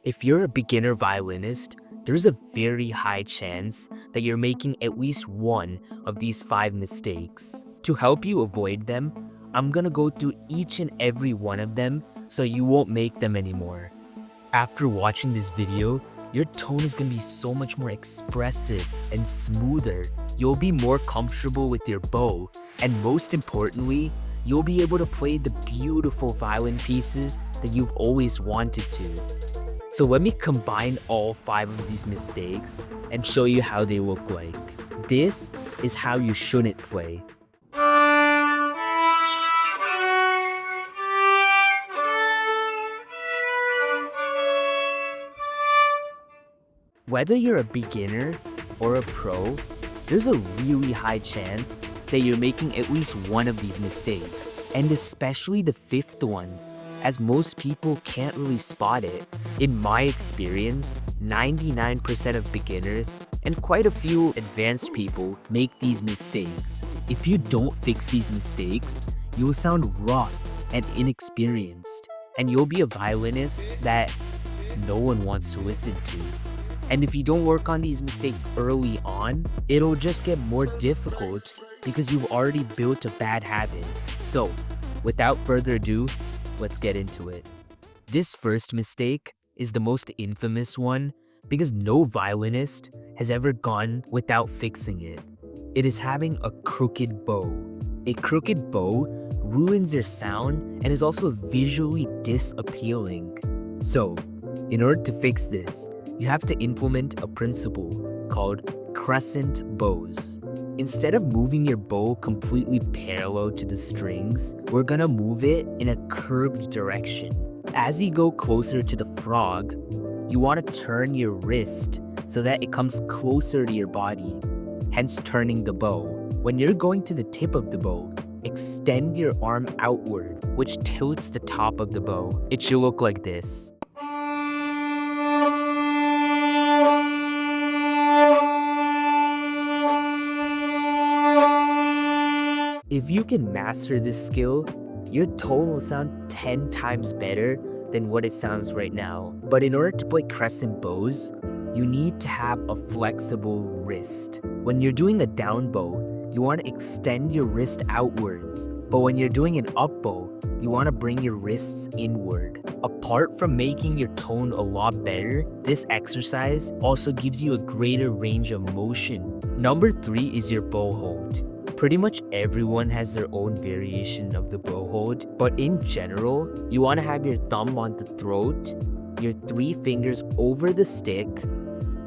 If you're a beginner violinist, there's a very high chance that you're making at least one of these 5 mistakes. To help you avoid them, I'm gonna go through each and every one of them so you won't make them anymore. After watching this video, your tone is gonna be so much more expressive and smoother. You'll be more comfortable with your bow, and most importantly, you'll be able to play the beautiful violin pieces that you've always wanted to. So let me combine all 5 of these mistakes and show you how they look like. This is how you shouldn't play. Whether you're a beginner or a pro, there's a really high chance that you're making at least one of these mistakes, and especially the 5th one, as most people can't really spot it. In my experience, 99% of beginners and quite a few advanced people make these mistakes. If you don't fix these mistakes, you will sound rough and inexperienced, and you'll be a violinist that no one wants to listen to. And if you don't work on these mistakes early on, it'll just get more difficult because you've already built a bad habit. So, without further ado, let's get into it. This first mistake is the most infamous one because no violinist has ever gone without fixing it. It is having a crooked bow. A crooked bow ruins your sound and is also visually disappealing. So, in order to fix this, you have to implement a principle called crescent bows. Instead of moving your bow completely parallel to the strings, we're gonna move it in a curved direction. As you go closer to the frog, you want to turn your wrist so that it comes closer to your body, hence turning the bow. When you're going to the tip of the bow, extend your arm outward, which tilts the top of the bow. It should look like this. If you can master this skill, your tone will sound 10 times better than what it sounds right now. But in order to play crescent bows, you need to have a flexible wrist. When you're doing a down bow, you want to extend your wrist outwards. But when you're doing an up bow, you want to bring your wrists inward. Apart from making your tone a lot better, this exercise also gives you a greater range of motion. Number 3 is your bow hold. Pretty much everyone has their own variation of the bow hold, but in general, you want to have your thumb on the throat, your 3 fingers over the stick,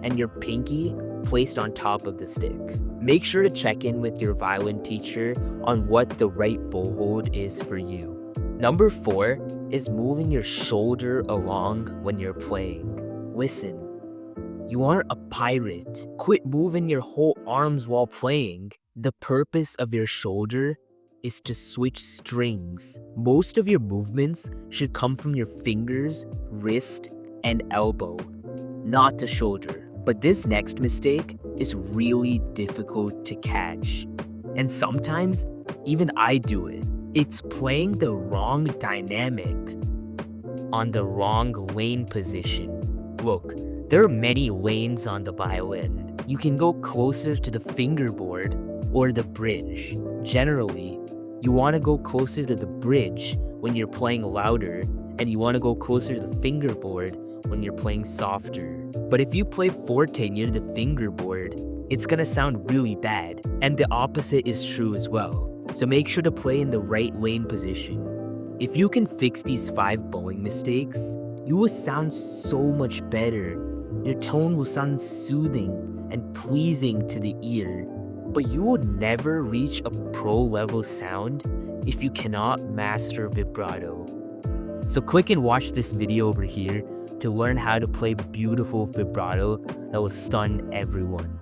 and your pinky placed on top of the stick. Make sure to check in with your violin teacher on what the right bow hold is for you. Number 4 is moving your shoulder along when you're playing. Listen, you aren't a pirate. Quit moving your whole arms while playing. The purpose of your shoulder is to switch strings. Most of your movements should come from your fingers, wrist, and elbow, not the shoulder. But this next mistake is really difficult to catch. And sometimes, even I do it. It's playing the wrong dynamic on the wrong lane position. Look, there are many lanes on the violin. You can go closer to the fingerboard or the bridge. Generally, you want to go closer to the bridge when you're playing louder, and you want to go closer to the fingerboard when you're playing softer. But if you play forte near the fingerboard, it's gonna sound really bad, and the opposite is true as well. So make sure to play in the right lane position. If you can fix these 5 bowing mistakes, you will sound so much better. Your tone will sound soothing and pleasing to the ear. But you will never reach a pro-level sound if you cannot master vibrato. So click and watch this video over here to learn how to play beautiful vibrato that will stun everyone.